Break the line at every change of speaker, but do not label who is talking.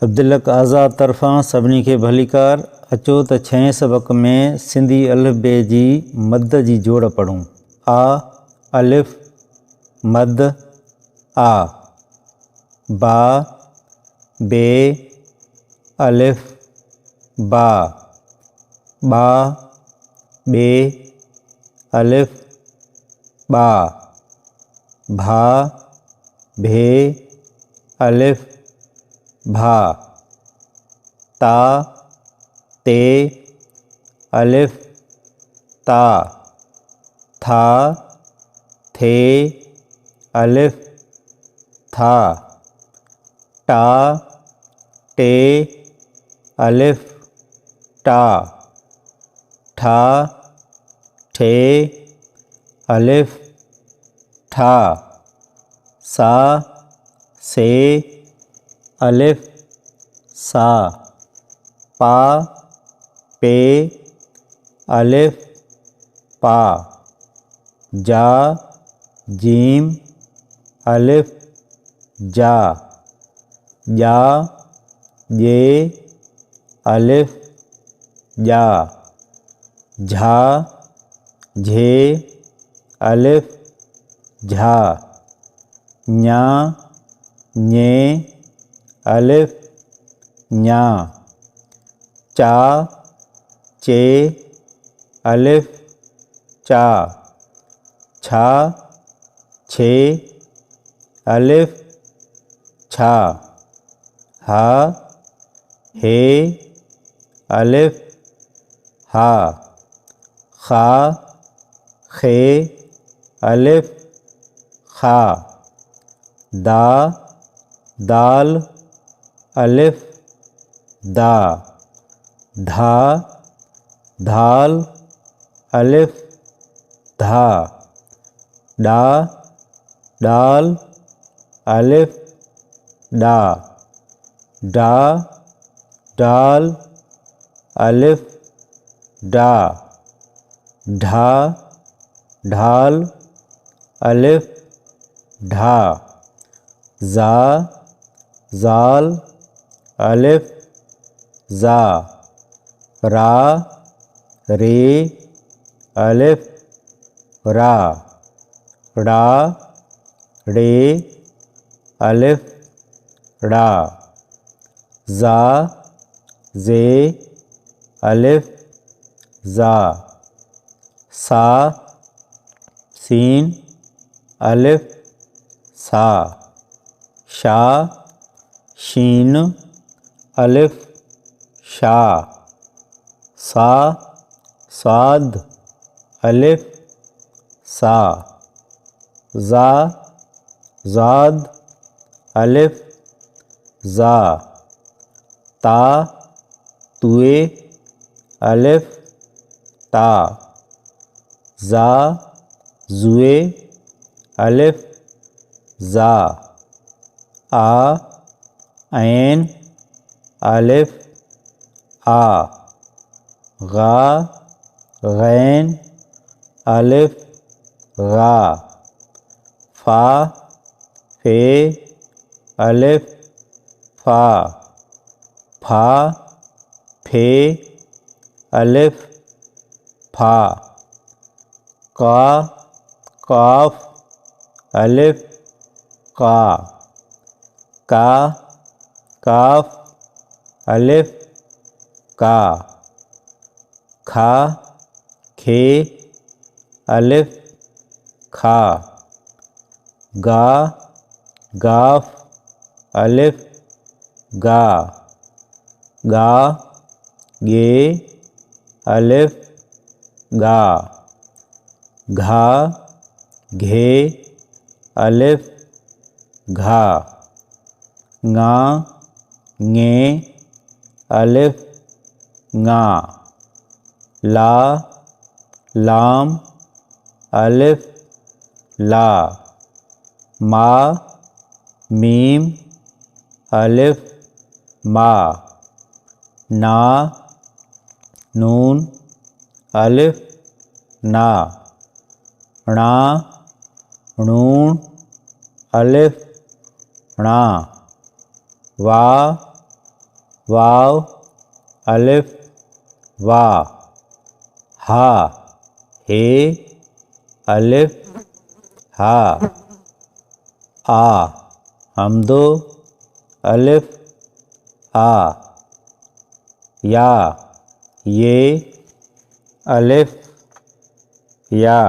अब्दुलक आज़ाद तरफ़ां सभिनी खे भलीकार। अचो त छहें सबक़ में सिंधी अलिफ बे जी मद जी जोड़ पढ़ूं। आ अलिफ मद आ, बा बे अलिफ बा, बा बे अलिफ बा, भा भे अलिफ भा, ता ते अलिफ ता, था थे अलिफ था, टा टे अलिफ टा, ठा ठे अलिफ ठा, सा से अलिफ सा, पा पे अलिफ पा, जा जीम अलिफ जा, जा जे अलिफ जा, झा झे अलिफ झा, ञा ñे अलिफ ञा, चा चे अलिफ चा, छा छे अलिफ छा, हा हे अलिफ हा, खा खे अलिफ खा, दा दाल अलिफ दा, धा धाल अलिफ धा, डा डाल अलिफ डा, डा डाल अलिफ डा, ढा ढाल अलिफ ढा, जा जाल अलिफ जा, रा रे अलिफ रा, ड़ा ड़े अलिफ ड़ा, जा जे अलिफ जा, सा सीन अलिफ सा, शा शीन अलिफ शा, सा साद अलिफ सा, जा जाद अलिफ जा, ता तुए अलिफ ता, जा जुए अलिफ जा, आ ऐन अलिफ आ, गा गैन अलिफ गा, फा फे अलिफ फा, फा फे अलिफ फा, का काफ अलिफ का, का काफ अलिफ का, खा खे अलिफ खा, गा गाफ अलिफ गा, गा गे अलिफ गा, घा घे अलिफ घा, ङा ङे अलिफ ङा, ला लाम अलिफ ला, मा मीम अलिफ मा, ना नून अलिफ ना, णा णून अलिफ णा, वा वाव अलिफ वा। हा हे अलिफ हा। आ हमदो अलिफ आ। या ये अलिफ या।